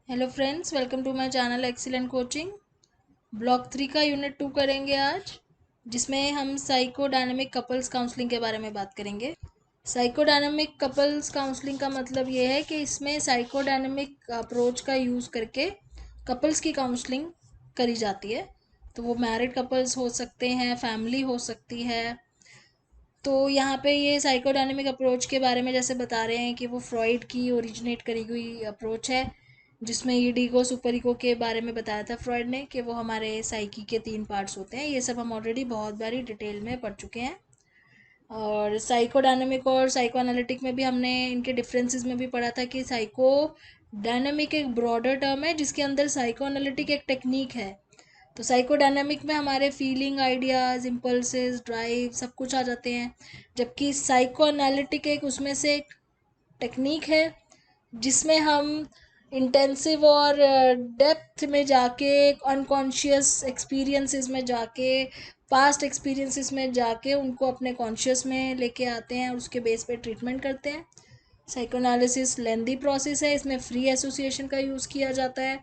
Hello friends, welcome to my channel excellent coaching. Block 3 का unit 2 करेंगे आज, जिसमें हम साइकोडायनेमिक कपल्स काउंसलिंग के बारे में बात करेंगे। साइकोडायनेमिक कपल्स काउंसलिंग का मतलब ये है कि इसमें साइकोडायनेमिक अप्रोच का यूज़ करके कपल्स की काउंसलिंग करी जाती है। तो वो मैरिड कपल्स हो सकते हैं, फैमिली हो सकती है। तो यहाँ पे ये साइकोडायनेमिक अप्रोच के बारे में जैसे बता रहे हैं कि वो फ्रॉइड की ओरिजिनेट करी हुई अप्रोच है, जिसमें ईडीगो सुपर ईगो के बारे में बताया था फ्रॉइड ने कि वो हमारे साइकी के 3 पार्ट्स होते हैं। ये सब हम ऑलरेडी बहुत बारी डिटेल में पढ़ चुके हैं। और साइकोडायनेमिक और साइको एनालिटिक में भी हमने इनके डिफरेंसेस में भी पढ़ा था कि साइको डायनेमिक एक ब्रॉडर टर्म है, जिसके अंदर साइको एनालिटिक एक टेक्निक है। तो साइकोडायनेमिक में हमारे फीलिंग, आइडियाज़, इम्पल्सेस, ड्राइव सब कुछ आ जाते हैं, जबकि साइको एनालिटिक एक उसमें से एक टेक्निक है जिसमें हम इंटेंसिव और डेप्थ में जाके, अनकॉन्शियस एक्सपीरियंसेस में जाके, पास्ट एक्सपीरियंसेस में जाके उनको अपने कॉन्शियस में लेके आते हैं और उसके बेस पे ट्रीटमेंट करते हैं। साइकोएनालिसिस लेंदी प्रोसेस है, इसमें फ्री एसोसिएशन का यूज़ किया जाता है।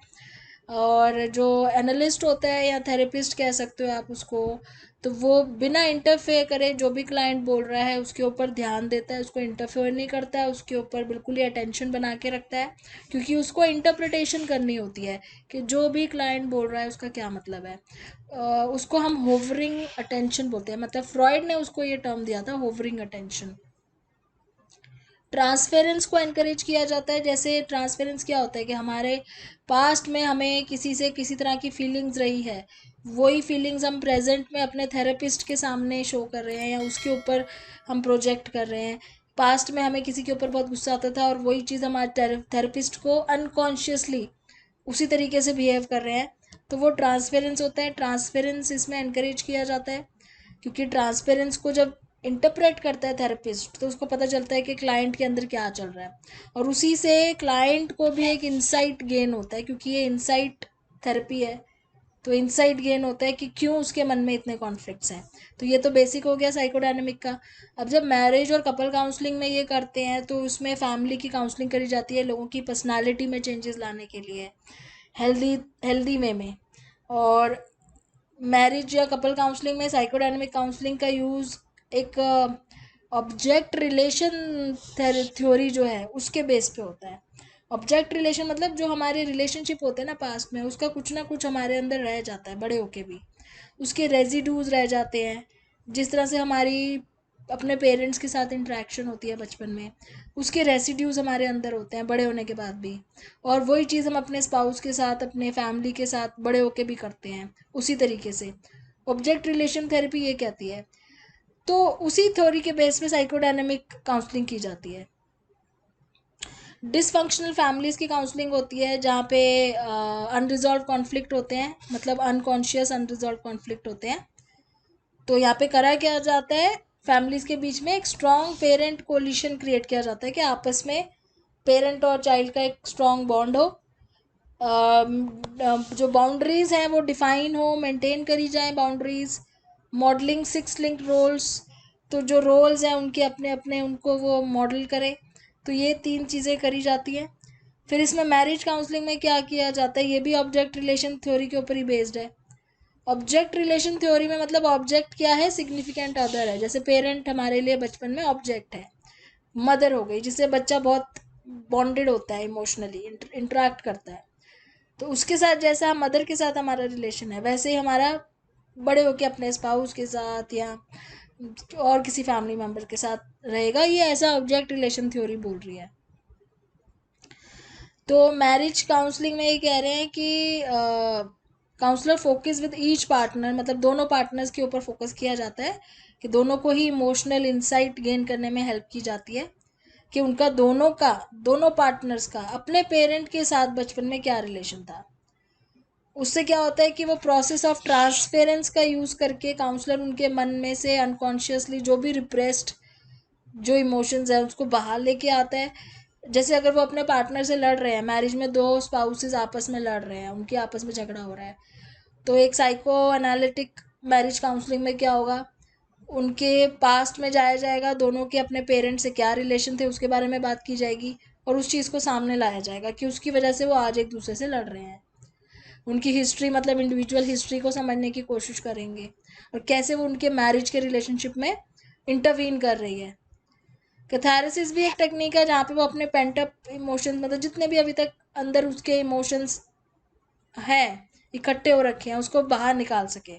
और जो एनालिस्ट होता है या थेरेपिस्ट कह सकते हो आप उसको, तो वो बिना इंटरफेयर करे जो भी क्लाइंट बोल रहा है उसके ऊपर ध्यान देता है, उसको इंटरफेयर नहीं करता है, उसके ऊपर बिल्कुल ही अटेंशन बना के रखता है, क्योंकि उसको इंटरप्रिटेशन करनी होती है कि जो भी क्लाइंट बोल रहा है उसका क्या मतलब है। उसको हम होवरिंग अटेंशन बोलते हैं, मतलब फ्रॉइड ने उसको ये टर्म दिया था, होवरिंग अटेंशन। ट्रांसफेरेंस को एनकरेज किया जाता है। जैसे ट्रांसफेरेंस क्या होता है कि हमारे पास्ट में हमें किसी से किसी तरह की फीलिंग्स रही है, वही फीलिंग्स हम प्रेजेंट में अपने थेरेपिस्ट के सामने शो कर रहे हैं या उसके ऊपर हम प्रोजेक्ट कर रहे हैं। पास्ट में हमें किसी के ऊपर बहुत गुस्सा आता था और वही चीज़ हमारे थेरेपिस्ट को अनकॉन्शियसली उसी तरीके से बिहेव कर रहे हैं, तो वो ट्रांसफेरेंस होता है। ट्रांसफेरेंस इसमें एनकरेज किया जाता है, क्योंकि ट्रांसपेरेंस को जब इंटरप्रेट करता है थेरेपिस्ट तो उसको पता चलता है कि क्लाइंट के अंदर क्या चल रहा है, और उसी से क्लाइंट को भी एक इंसाइट गेन होता है, क्योंकि ये इंसाइट थेरेपी है। तो इंसाइट गेन होता है कि क्यों उसके मन में इतने कॉन्फ्लिक्ट्स हैं। तो ये तो बेसिक हो गया साइकोडायनेमिक का। अब जब मैरिज और कपल काउंसलिंग में ये करते हैं तो उसमें फैमिली की काउंसलिंग करी जाती है, लोगों की पर्सनालिटी में चेंजेस लाने के लिए, हेल्दी हेल्दी वे में। और मैरिज या कपल काउंसलिंग में साइकोडायनेमिक काउंसलिंग का यूज़ एक ऑब्जेक्ट रिलेशन थ्योरी जो है उसके बेस पे होता है। ऑब्जेक्ट रिलेशन मतलब जो हमारे रिलेशनशिप होते हैं ना पास्ट में, उसका कुछ ना कुछ हमारे अंदर रह जाता है, बड़े होके भी उसके रेजिड्यूज रह जाते हैं। जिस तरह से हमारी अपने पेरेंट्स के साथ इंटरेक्शन होती है बचपन में, उसके रेसिड्यूज हमारे अंदर होते हैं बड़े होने के बाद भी। और वही चीज़ हम अपने स्पाउस के साथ, अपने फैमिली के साथ बड़े होके भी करते हैं उसी तरीके से। ऑब्जेक्ट रिलेशन थेरेपी ये कहती है। तो उसी थ्योरी के बेस पे साइकोडायनेमिक काउंसलिंग की जाती है। डिसफंक्शनल फैमिलीज़ की काउंसलिंग होती है जहाँ पे अनरिजॉल्व कॉन्फ्लिक्ट होते हैं, मतलब अनकॉन्शियस अनरिजॉल्व कॉन्फ्लिक्ट होते हैं। तो यहाँ पे करा क्या जाता है, फैमिलीज़ के बीच में एक स्ट्रॉन्ग पेरेंट कोलिशन क्रिएट किया जाता है कि आपस में पेरेंट और चाइल्ड का एक स्ट्रॉन्ग बॉन्ड हो। जो बाउंड्रीज़ हैं वो डिफाइन हो, मेंटेन करी जाएं बाउंड्रीज़। मॉडलिंग 6 लिंक्ड रोल्स, तो जो रोल्स हैं उनके अपने अपने उनको वो मॉडल करें। तो ये 3 चीज़ें करी जाती हैं। फिर इसमें मैरिज काउंसलिंग में क्या किया जाता है, ये भी ऑब्जेक्ट रिलेशन थ्योरी के ऊपर ही बेस्ड है। ऑब्जेक्ट रिलेशन थ्योरी में मतलब ऑब्जेक्ट क्या है, सिग्निफिकेंट अदर है। जैसे पेरेंट हमारे लिए बचपन में ऑब्जेक्ट है, मदर हो गई जिससे बच्चा बहुत बॉन्डेड होता है, इमोशनली इंटरेक्ट करता है। तो उसके साथ जैसा मदर के साथ हमारा रिलेशन है, वैसे ही हमारा बड़े होके अपने स्पाउस के साथ या और किसी फैमिली मेम्बर के साथ रहेगा। ये ऐसा ऑब्जेक्ट रिलेशन थ्योरी बोल रही है। तो मैरिज काउंसलिंग में ये कह रहे हैं कि counsellor focus with each partner, मतलब दोनों पार्टनर्स के ऊपर फोकस किया जाता है कि दोनों को ही इमोशनल इंसाइट गेन करने में हेल्प की जाती है कि उनका दोनों पार्टनर्स का अपने पेरेंट के साथ बचपन में क्या रिलेशन था। उससे क्या होता है कि वो प्रोसेस ऑफ ट्रांसफेरेंस का यूज़ करके काउंसलर उनके मन में से अनकॉन्शियसली जो भी रिप्रेस्ड जो इमोशंस है उसको बाहर लेके आता है। जैसे अगर वो अपने पार्टनर से लड़ रहे हैं, मैरिज में दो स्पाउसेस आपस में लड़ रहे हैं, उनके आपस में झगड़ा हो रहा है, तो एक साइको एनालिटिक मैरिज काउंसलिंग में क्या होगा, उनके पास्ट में जाया जाएगा, दोनों के अपने पेरेंट्स से क्या रिलेशन थे उसके बारे में बात की जाएगी। और उस चीज़ को सामने लाया जाएगा कि उसकी वजह से वो आज एक दूसरे से लड़ रहे हैं। उनकी हिस्ट्री मतलब इंडिविजुअल हिस्ट्री को समझने की कोशिश करेंगे और कैसे वो उनके मैरिज के रिलेशनशिप में इंटरवीन कर रही है। कैथारसिस भी एक टेक्निक है जहाँ पे वो अपने पेंट अप इमोशंस मतलब जितने भी अभी तक अंदर उसके इमोशंस हैं इकट्ठे हो रखे हैं उसको बाहर निकाल सके।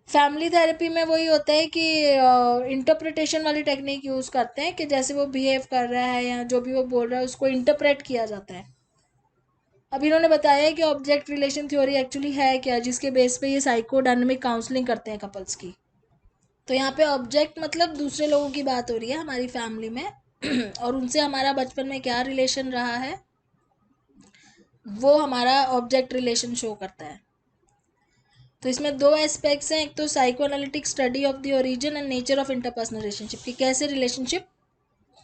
फैमिली थेरेपी में वही होता है कि इंटरप्रिटेशन वाली टेक्निक यूज़ करते हैं कि जैसे वो बिहेव कर रहा है या जो भी वो बोल रहा है उसको इंटरप्रेट किया जाता है। अब इन्होंने बताया है कि ऑब्जेक्ट रिलेशन थ्योरी एक्चुअली है क्या, जिसके बेस पे ये साइकोडायनामिक काउंसलिंग करते हैं कपल्स की। तो यहाँ पे ऑब्जेक्ट मतलब दूसरे लोगों की बात हो रही है हमारी फैमिली में और उनसे हमारा बचपन में क्या रिलेशन रहा है वो हमारा ऑब्जेक्ट रिलेशन शो करता है। तो इसमें दो एस्पेक्ट्स हैं, एक तो psycho analytic study of the origin and nature of interpersonal relationship कि कैसे रिलेशनशिप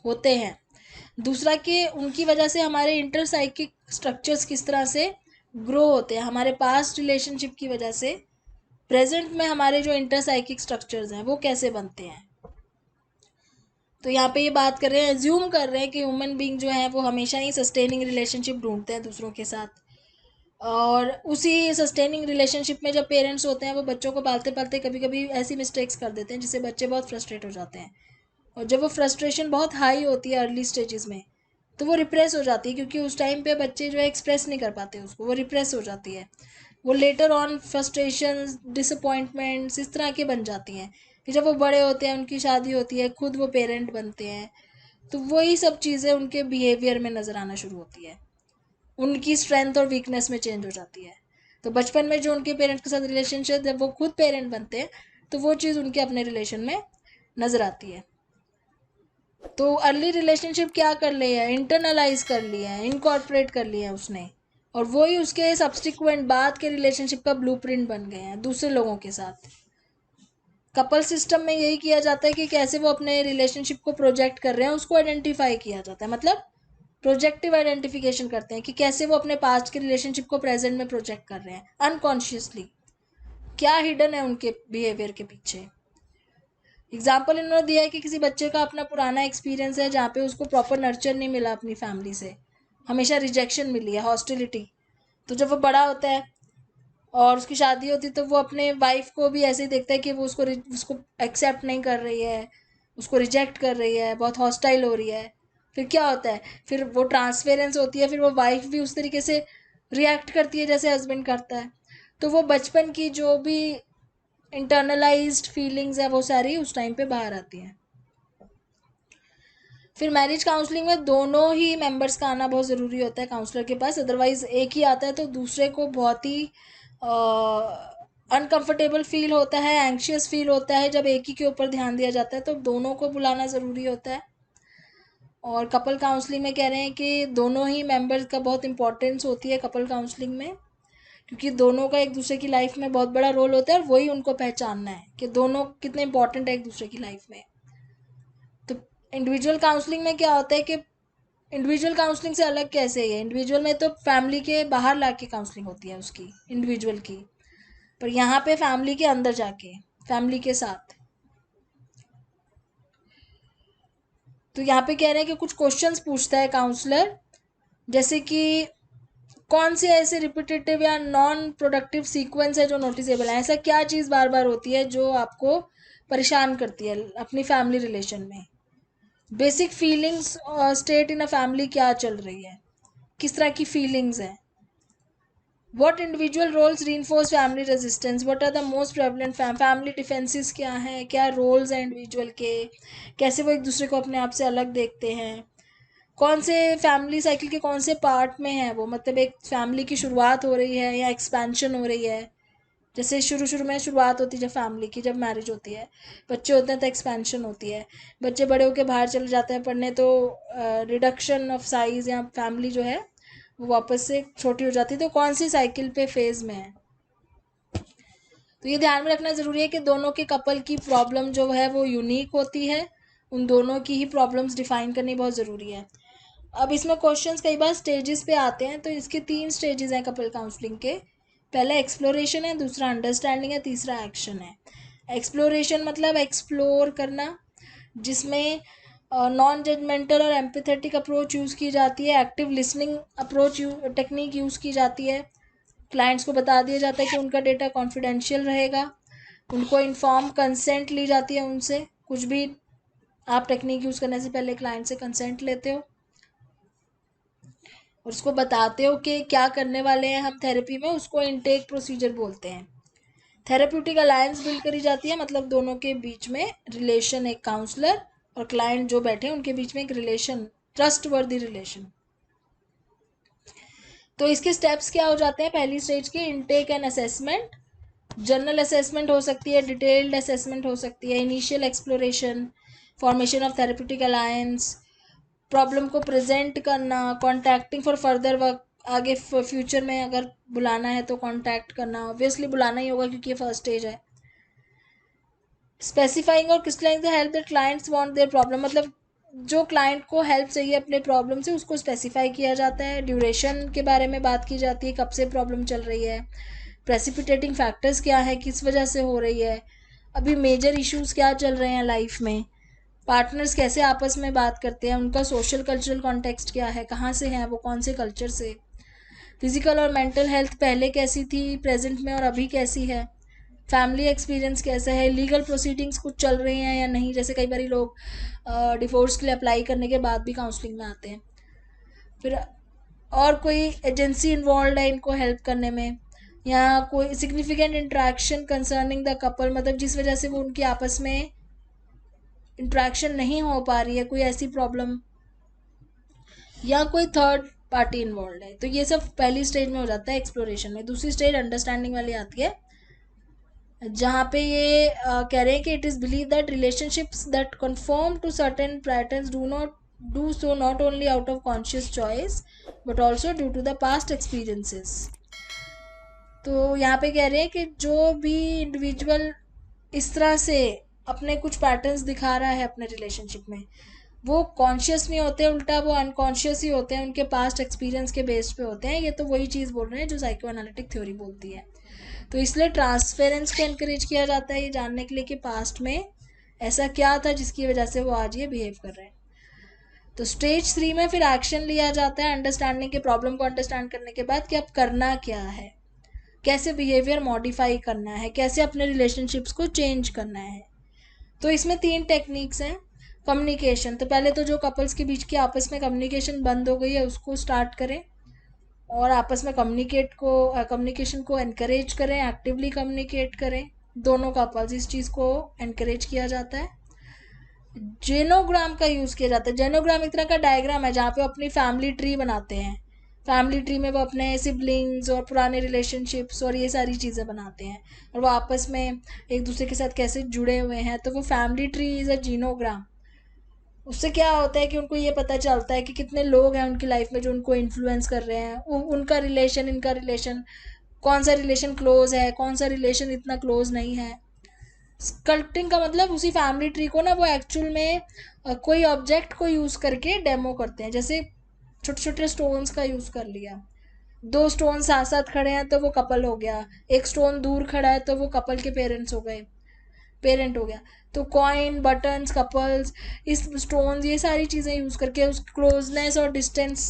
होते हैं, दूसरा कि उनकी वजह से हमारे इंटर साइकिक स्ट्रक्चर्स किस तरह से ग्रो होते हैं, हमारे पास्ट रिलेशनशिप की वजह से प्रेजेंट में हमारे जो इंटर साइकिक स्ट्रक्चर्स हैं वो कैसे बनते हैं। तो यहाँ पे ये बात कर रहे हैं, एज्यूम कर रहे हैं कि ह्यूमन बीइंग जो है वो हमेशा ही सस्टेनिंग रिलेशनशिप ढूंढते हैं दूसरों के साथ, और उसी सस्टेनिंग रिलेशनशिप में जब पेरेंट्स होते हैं वो बच्चों को पालते पालते कभी कभी ऐसी मिस्टेक्स कर देते हैं जिससे बच्चे बहुत फ्रस्ट्रेट हो जाते हैं, और जब वो फ्रस्ट्रेशन बहुत हाई होती है अर्ली स्टेजेस में तो वो रिप्रेस हो जाती है, क्योंकि उस टाइम पे बच्चे जो है एक्सप्रेस नहीं कर पाते उसको, वो रिप्रेस हो जाती है। वो लेटर ऑन फ्रस्ट्रेशन डिसअपॉइंटमेंट्स इस तरह के बन जाती हैं कि जब वो बड़े होते हैं उनकी शादी होती है खुद वो पेरेंट बनते हैं तो वही सब चीज़ें उनके बिहेवियर में नज़र आना शुरू होती है, उनकी स्ट्रेंथ और वीकनेस में चेंज हो जाती है। तो बचपन में जो उनके पेरेंट्स के साथ रिलेशनशिप जब वो खुद पेरेंट बनते हैं तो वो चीज़ उनके अपने रिलेशन में नज़र आती है। तो अर्ली रिलेशनशिप क्या कर लिया है, इंटरनलाइज कर लिया है, इनकॉर्पोरेट कर लिया है उसने, और वही उसके सब्सिक्वेंट बाद के रिलेशनशिप का ब्लूप्रिंट बन गए हैं दूसरे लोगों के साथ। कपल सिस्टम में यही किया जाता है कि कैसे वो अपने रिलेशनशिप को प्रोजेक्ट कर रहे हैं उसको आइडेंटिफाई किया जाता है, मतलब प्रोजेक्टिव आइडेंटिफिकेशन करते हैं कि कैसे वो अपने पास्ट के रिलेशनशिप को प्रेजेंट में प्रोजेक्ट कर रहे हैं अनकॉन्शियसली, क्या हिडन है उनके बिहेवियर के पीछे। एग्जाम्पल इन्होंने दिया है कि किसी बच्चे का अपना पुराना एक्सपीरियंस है जहाँ पे उसको प्रॉपर नर्चर नहीं मिला अपनी फैमिली से, हमेशा रिजेक्शन मिली है, हॉस्टिलिटी। तो जब वो बड़ा होता है और उसकी शादी होती है तो वो अपने वाइफ को भी ऐसे ही देखता है कि वो उसको एक्सेप्ट नहीं कर रही है, उसको रिजेक्ट कर रही है, बहुत हॉस्टाइल हो रही है। फिर क्या होता है, फिर वो ट्रांसफेरेंस होती है, फिर वो वाइफ भी उस तरीके से रिएक्ट करती है जैसे हस्बैंड करता है। तो वो बचपन की जो भी इंटरनलाइज्ड फीलिंग्स है वो सारी उस टाइम पे बाहर आती हैं। फिर मैरिज काउंसलिंग में दोनों ही मेंबर्स का आना बहुत ज़रूरी होता है काउंसलर के पास, अदरवाइज एक ही आता है तो दूसरे को बहुत ही अनकंफर्टेबल फील होता है, एंग्शियस फील होता है जब एक ही के ऊपर ध्यान दिया जाता है, तो दोनों को बुलाना ज़रूरी होता है। और कपल काउंसलिंग में कह रहे हैं कि दोनों ही मेंबर्स का बहुत इंपॉर्टेंस होती है कपल काउंसलिंग में, क्योंकि दोनों का एक दूसरे की लाइफ में बहुत बड़ा रोल होता है और वही उनको पहचानना है कि दोनों कितने इंपॉर्टेंट है एक दूसरे की लाइफ में। तो इंडिविजुअल काउंसलिंग में क्या होता है कि इंडिविजुअल काउंसलिंग से अलग कैसे है, इंडिविजुअल में तो फैमिली के बाहर ला के काउंसलिंग होती है उसकी इंडिविजुअल की, पर यहाँ पे फैमिली के अंदर जाके फैमिली के साथ। तो यहाँ पे कह रहे हैं कि कुछ क्वेश्चंस पूछता है काउंसलर, जैसे कि कौन से ऐसे रिपीटेटिव या नॉन प्रोडक्टिव सीक्वेंस है जो नोटिसेबल है, ऐसा क्या चीज़ बार बार होती है जो आपको परेशान करती है अपनी फैमिली रिलेशन में, basic feelings state in a family क्या चल रही है, किस तरह की फीलिंग्स हैं, what individual roles reinforce family resistance, what are the most prevalent family defences क्या हैं, क्या रोल्स हैं इंडिविजुअल के, कैसे वो एक दूसरे को अपने आप से अलग देखते हैं, कौन से फैमिली साइकिल के कौन से पार्ट में है वो, मतलब एक फैमिली की शुरुआत हो रही है या एक्सपेंशन हो रही है। जैसे शुरू शुरू में शुरुआत होती है जब फैमिली की, जब मैरिज होती है, बच्चे होते हैं तो एक्सपेंशन होती है, बच्चे बड़े होकर बाहर चले जाते हैं पढ़ने तो रिडक्शन ऑफ साइज़ या फैमिली जो है वो वापस से छोटी हो जाती है, तो कौन सी साइकिल पे फेज़ में है। तो ये ध्यान में रखना ज़रूरी है कि दोनों के कपल की प्रॉब्लम जो है वो यूनिक होती है, उन दोनों की ही प्रॉब्लम्स डिफाइन करनी बहुत ज़रूरी है। अब इसमें क्वेश्चंस कई बार स्टेजेस पे आते हैं, तो इसके 3 स्टेजेस हैं कपल काउंसलिंग के। पहला एक्सप्लोरेशन है, दूसरा अंडरस्टैंडिंग है, तीसरा एक्शन है। एक्सप्लोरेशन मतलब एक्सप्लोर करना, जिसमें नॉन जजमेंटल और एम्पैथेटिक अप्रोच यूज़ की जाती है, active listening approach technique use की जाती है। क्लाइंट्स को बता दिया जाता है कि उनका डेटा कॉन्फिडेंशियल रहेगा, उनको इन्फॉर्म कंसेंट ली जाती है उनसे, कुछ भी आप टेक्निक यूज़ करने से पहले क्लाइंट से कंसेंट लेते हो और उसको बताते हो कि क्या करने वाले हैं हम थेरेपी में, उसको इनटेक प्रोसीजर बोलते हैं। थेरेप्यूटिक अलायंस बिल्ड करी जाती है, मतलब दोनों के बीच में रिलेशन, एक काउंसलर और क्लाइंट जो बैठे हैं उनके बीच में एक रिलेशन, ट्रस्ट वर्दी रिलेशन। तो इसके स्टेप्स क्या हो जाते हैं? पहली स्टेज के intake and assessment, general assessment हो सकती है, डिटेल्ड असेसमेंट हो सकती है, initial exploration, formation of therapeutic alliance, problem को प्रेजेंट करना, कॉन्टैक्टिंग फॉर फर्दर वर्क, आगे फ्यूचर में अगर बुलाना है तो कांटेक्ट करना, ऑब्वियसली बुलाना ही होगा क्योंकि ये फर्स्ट स्टेज है। स्पेसिफाइंग और crystallising the help that clients want their problem, मतलब जो क्लाइंट को हेल्प चाहिए अपने प्रॉब्लम से उसको स्पेसिफाई किया जाता है। ड्यूरेशन के बारे में बात की जाती है, कब से प्रॉब्लम चल रही है, प्रेसिपिटेटिंग फैक्टर्स क्या है, किस वजह से हो रही है, अभी मेजर इश्यूज क्या चल रहे हैं लाइफ में, पार्टनर्स कैसे आपस में बात करते हैं, उनका सोशल कल्चरल कॉन्टेक्स्ट क्या है, कहाँ से हैं वो, कौन से कल्चर से, फिजिकल और मेंटल हेल्थ पहले कैसी थी, प्रेजेंट में और अभी कैसी है, फैमिली एक्सपीरियंस कैसा है, लीगल प्रोसीडिंग्स कुछ चल रही हैं या नहीं, जैसे कई बार लोग डिवोर्स के लिए अप्लाई करने के बाद भी काउंसलिंग में आते हैं। फिर और कोई एजेंसी इन्वॉल्व है इनको हेल्प करने में, या कोई significant interaction concerning the couple, मतलब जिस वजह से वो उनकी आपस में इंट्रैक्शन नहीं हो पा रही है, कोई ऐसी प्रॉब्लम, या कोई थर्ड पार्टी इन्वॉल्व है। तो ये सब पहली स्टेज में हो जाता है एक्सप्लोरेशन में। दूसरी स्टेज अंडरस्टैंडिंग वाली आती है, जहाँ पे ये कह रहे हैं कि it is believe that relationships that confirm to certain patterns do so not only out of conscious choice but also due to the past experiences. तो यहाँ पे कह रहे हैं कि जो भी इंडिविजुअल इस तरह से अपने कुछ पैटर्न्स दिखा रहा है अपने रिलेशनशिप में, वो कॉन्शियस नहीं होते, उल्टा वो अनकॉन्शियस ही होते हैं, उनके पास्ट एक्सपीरियंस के बेस पे होते हैं। ये तो वही चीज़ बोल रहे हैं जो साइको एनालिटिक थ्योरी बोलती है। तो इसलिए ट्रांसफेरेंस को एनकरेज किया जाता है ये जानने के लिए कि पास्ट में ऐसा क्या था जिसकी वजह से वो आज ये बिहेव कर रहे हैं। तो स्टेज 3 में फिर एक्शन लिया जाता है अंडरस्टैंडिंग के, प्रॉब्लम को अंडरस्टैंड करने के बाद कि अब करना क्या है, कैसे बिहेवियर मॉडिफाई करना है, कैसे अपने रिलेशनशिप्स को चेंज करना है। तो इसमें 3 टेक्निक्स हैं। कम्युनिकेशन, तो पहले तो जो कपल्स के बीच की आपस में कम्युनिकेशन बंद हो गई है उसको स्टार्ट करें और आपस में कम्युनिकेशन को एनकरेज करें, एक्टिवली कम्युनिकेट करें। दोनों कपल्स, इस चीज़ को एनकरेज किया जाता है। जेनोग्राम का यूज़ किया जाता है। जेनोग्राम एक तरह का डायग्राम है जहाँ पे अपनी फैमिली ट्री बनाते हैं। फैमिली ट्री में वो अपने सिबलिंग्स और पुराने रिलेशनशिप्स और ये सारी चीज़ें बनाते हैं और वो आपस में एक दूसरे के साथ कैसे जुड़े हुए हैं। तो वो फैमिली ट्री इज़ अ जीनोग्राम। उससे क्या होता है कि उनको ये पता चलता है कि कितने लोग हैं उनकी लाइफ में जो उनको इन्फ्लुएंस कर रहे हैं, उनका रिलेशन, इनका रिलेशन, कौन सा रिलेशन क्लोज है, कौन सा रिलेशन इतना क्लोज नहीं है। स्कल्पटिंग का मतलब उसी फैमिली ट्री को ना वो एक्चुअल में कोई ऑब्जेक्ट को यूज़ करके डेमो करते हैं। जैसे छोटे छोटे स्टोन्स का यूज़ कर लिया, 2 स्टोन साथ साथ खड़े हैं तो वो कपल हो गया, एक स्टोन दूर खड़ा है तो वो कपल के पेरेंट हो गया। तो कॉइन, बटन्स, कपल्स, इस स्टोन्स, ये सारी चीज़ें यूज़ करके उस क्लोजनेस और डिस्टेंस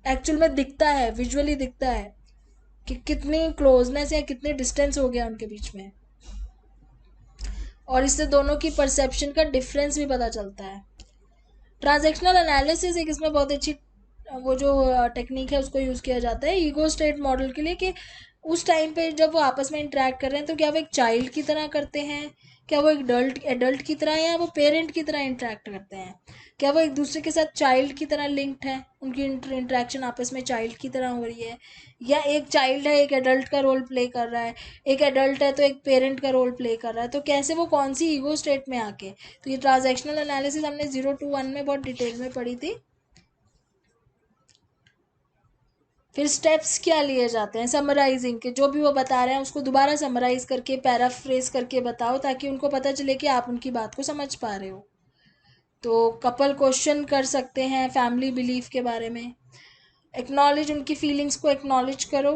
एक्चुअल में दिखता है, विजुअली दिखता है कि कितनी क्लोजनेस या कितने डिस्टेंस हो गया उनके बीच में, और इससे दोनों की परसेप्शन का डिफरेंस भी पता चलता है। ट्रांजैक्शनल एनालिसिस एक इसमें बहुत अच्छी वो जो टेक्निक है उसको यूज़ किया जाता है ईगो स्टेट मॉडल के लिए, कि उस टाइम पे जब वो आपस में इंटरेक्ट कर रहे हैं तो क्या वो एक चाइल्ड की तरह करते हैं, क्या वो एक एडल्ट की तरह, या वो पेरेंट की तरह इंटरेक्ट करते हैं, क्या वो एक दूसरे के साथ चाइल्ड की तरह लिंक्ड है, उनकी इंटरेक्शन आपस में चाइल्ड की तरह हो रही है, या एक चाइल्ड है एक एडल्ट का रोल प्ले कर रहा है, एक एडल्ट है तो एक पेरेंट का रोल प्ले कर रहा है। तो कैसे वो कौन सी ईगो स्टेट में आके, तो ये ट्रांजैक्शनल एनालिसिस हमने 0 to 1 में बहुत डिटेल में पढ़ी थी। फिर स्टेप्स क्या लिए जाते हैं, समराइजिंग के, जो भी वो बता रहे हैं उसको दोबारा समराइज करके पैराफ्रेज करके बताओ ताकि उनको पता चले कि आप उनकी बात को समझ पा रहे हो। तो कपल क्वेश्चन कर सकते हैं फैमिली बिलीफ के बारे में। एक्नॉलेज, उनकी फीलिंग्स को एक्नॉलेज करो,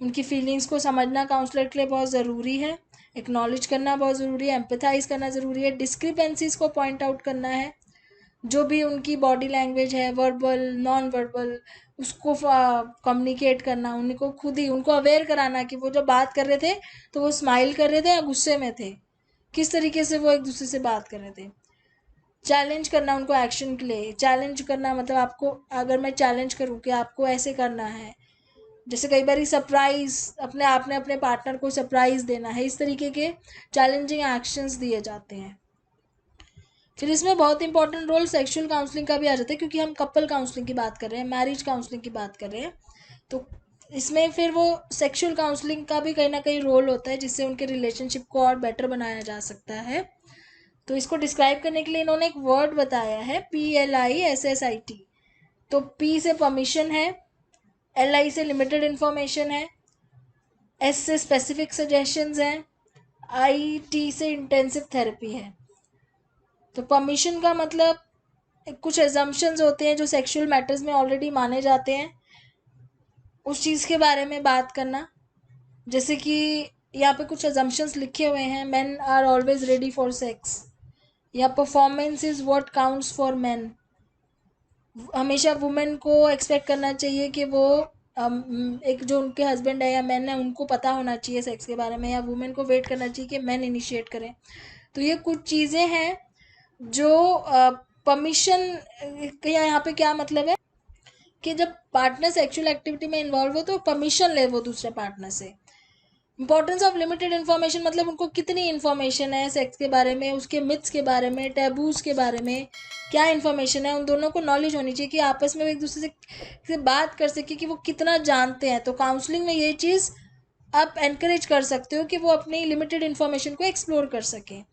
उनकी फीलिंग्स को समझना काउंसलर के लिए बहुत ज़रूरी है, एक्नॉलेज करना बहुत ज़रूरी है, एम्पथाइज करना ज़रूरी है, डिस्क्रिपेंसीज को पॉइंट आउट करना है, जो भी उनकी बॉडी लैंग्वेज है, वर्बल नॉन वर्बल, उसको कम्युनिकेट करना, उनको खुद ही उनको अवेयर कराना कि वो जब बात कर रहे थे तो वो स्माइल कर रहे थे या गुस्से में थे, किस तरीके से वो एक दूसरे से बात कर रहे थे। चैलेंज करना उनको एक्शन के लिए। चैलेंज करना मतलब आपको, अगर मैं चैलेंज करूँ कि आपको ऐसे करना है, जैसे कई बार सरप्राइज अपने आपने अपने पार्टनर को सरप्राइज देना है, इस तरीके के चैलेंजिंग एक्शंस दिए जाते हैं। फिर इसमें बहुत इंपॉर्टेंट रोल सेक्सुअल काउंसलिंग का भी आ जाता है, क्योंकि हम कपल काउंसलिंग की बात कर रहे हैं, मैरिज काउंसलिंग की बात कर रहे हैं, तो इसमें फिर वो सेक्सुअल काउंसलिंग का भी कहीं ना कहीं रोल होता है, जिससे उनके रिलेशनशिप को और बेटर बनाया जा सकता है। तो इसको डिस्क्राइब करने के लिए इन्होंने एक वर्ड बताया है, PLISSIT। तो P से परमिशन है, LI से लिमिटेड इंफॉर्मेशन है, S से स्पेसिफिक सजेशंस हैं, IT से इंटेंसिव थेरेपी है। तो परमिशन का मतलब कुछ एजम्पशंस होते हैं जो सेक्सुअल मैटर्स में ऑलरेडी माने जाते हैं, उस चीज़ के बारे में बात करना। जैसे कि यहाँ पे कुछ एजम्पशंस लिखे हुए हैं, men are always ready for sex, या performance is what counts for men. हमेशा वुमेन को एक्सपेक्ट करना चाहिए कि वो एक जो उनके हस्बैंड है या मैन है उनको पता होना चाहिए सेक्स के बारे में, या वुमेन को वेट करना चाहिए कि मैन इनिशिएट करें। तो ये कुछ चीज़ें हैं जो परमिशन का यहाँ पे क्या मतलब है कि जब पार्टनर सेक्सुअल एक्टिविटी में इन्वॉल्व हो तो परमिशन ले वो दूसरे पार्टनर से। इंपॉर्टेंस ऑफ लिमिटेड इन्फॉर्मेशन मतलब उनको कितनी इन्फॉर्मेशन है सेक्स के बारे में, उसके मिथ्स के बारे में, टैबूज के बारे में क्या इन्फॉर्मेशन है, उन दोनों को नॉलेज होनी चाहिए कि आपस में वो एक दूसरे से बात कर सके कि वो कितना जानते हैं। तो काउंसलिंग में ये चीज़ आप एनकरेज कर सकते हो कि वो अपनी लिमिटेड इन्फॉर्मेशन को एक्सप्लोर कर सकें,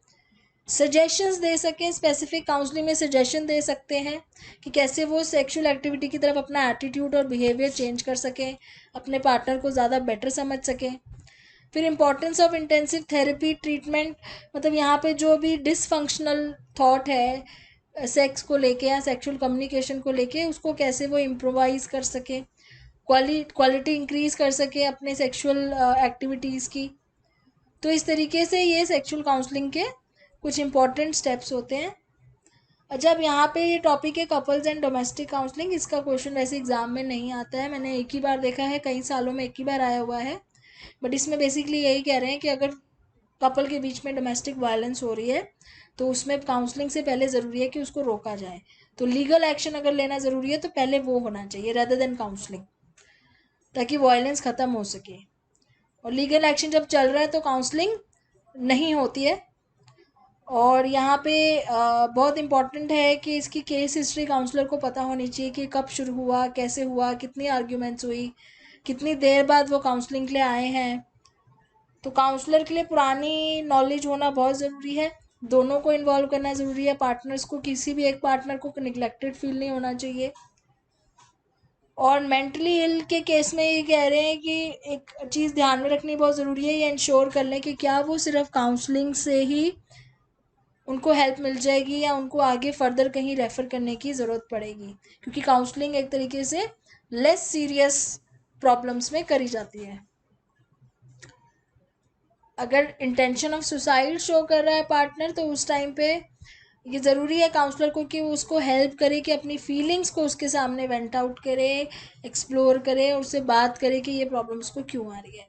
सजेशंस दे सकें। स्पेसिफिक काउंसलिंग में सजेशन दे सकते हैं कि कैसे वो सेक्सुअल एक्टिविटी की तरफ अपना एटीट्यूड और बिहेवियर चेंज कर सकें, अपने पार्टनर को ज़्यादा बेटर समझ सकें। फिर importance of intensive therapy treatment मतलब यहाँ पे जो भी डिसफंक्शनल थॉट है सेक्स को लेके या सेक्सुअल कम्युनिकेशन को लेके, उसको कैसे वो इम्प्रोवाइज कर सके, क्वालिटी इंक्रीज कर सके अपने सेक्सुअल एक्टिविटीज़ की। तो इस तरीके से ये सेक्सुअल काउंसलिंग के कुछ इंपॉर्टेंट स्टेप्स होते हैं। जब यहाँ पे ये टॉपिक है कपल्स एंड डोमेस्टिक काउंसलिंग, इसका क्वेश्चन वैसे एग्जाम में नहीं आता है, मैंने एक ही बार देखा है, कई सालों में एक ही बार आया हुआ है। बट इसमें बेसिकली यही कह रहे हैं कि अगर कपल के बीच में डोमेस्टिक वायलेंस हो रही है तो उसमें काउंसलिंग से पहले ज़रूरी है कि उसको रोका जाए। तो लीगल एक्शन अगर लेना ज़रूरी है तो पहले वो होना चाहिए रेदर देन काउंसलिंग, ताकि वायलेंस ख़त्म हो सके। और लीगल एक्शन जब चल रहा है तो काउंसलिंग नहीं होती है। और यहाँ पे बहुत इम्पॉर्टेंट है कि इसकी केस हिस्ट्री काउंसलर को पता होनी चाहिए कि कब शुरू हुआ, कैसे हुआ, कितनी आर्ग्यूमेंट्स हुई, कितनी देर बाद वो काउंसलिंग के लिए आए हैं। तो काउंसलर के लिए पुरानी नॉलेज होना बहुत ज़रूरी है, दोनों को इन्वॉल्व करना ज़रूरी है, पार्टनर्स को, किसी भी एक पार्टनर को निगलेक्टेड फील नहीं होना चाहिए। और मेंटली इल के केस में ये कह रहे हैं कि एक चीज़ ध्यान में रखनी बहुत ज़रूरी है, ये इंश्योर कर लें कि क्या वो सिर्फ काउंसलिंग से ही उनको हेल्प मिल जाएगी या उनको आगे फर्दर कहीं रेफ़र करने की ज़रूरत पड़ेगी, क्योंकि काउंसलिंग एक तरीके से लेस सीरियस प्रॉब्लम्स में करी जाती है। अगर इंटेंशन ऑफ सुसाइड शो कर रहा है पार्टनर तो उस टाइम पे ये ज़रूरी है काउंसलर को कि वो उसको हेल्प करे कि अपनी फीलिंग्स को उसके सामने वेंट आउट करे, एक्सप्लोर करे और उससे बात करे कि ये प्रॉब्लम उसको क्यों आ रही है।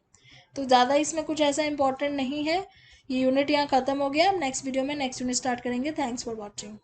तो ज़्यादा इसमें कुछ ऐसा इंपॉर्टेंट नहीं है। ये यूनिट यहाँ ख़त्म हो गया, नेक्स्ट वीडियो में नेक्स्ट यूनिट स्टार्ट करेंगे। Thanks for watching.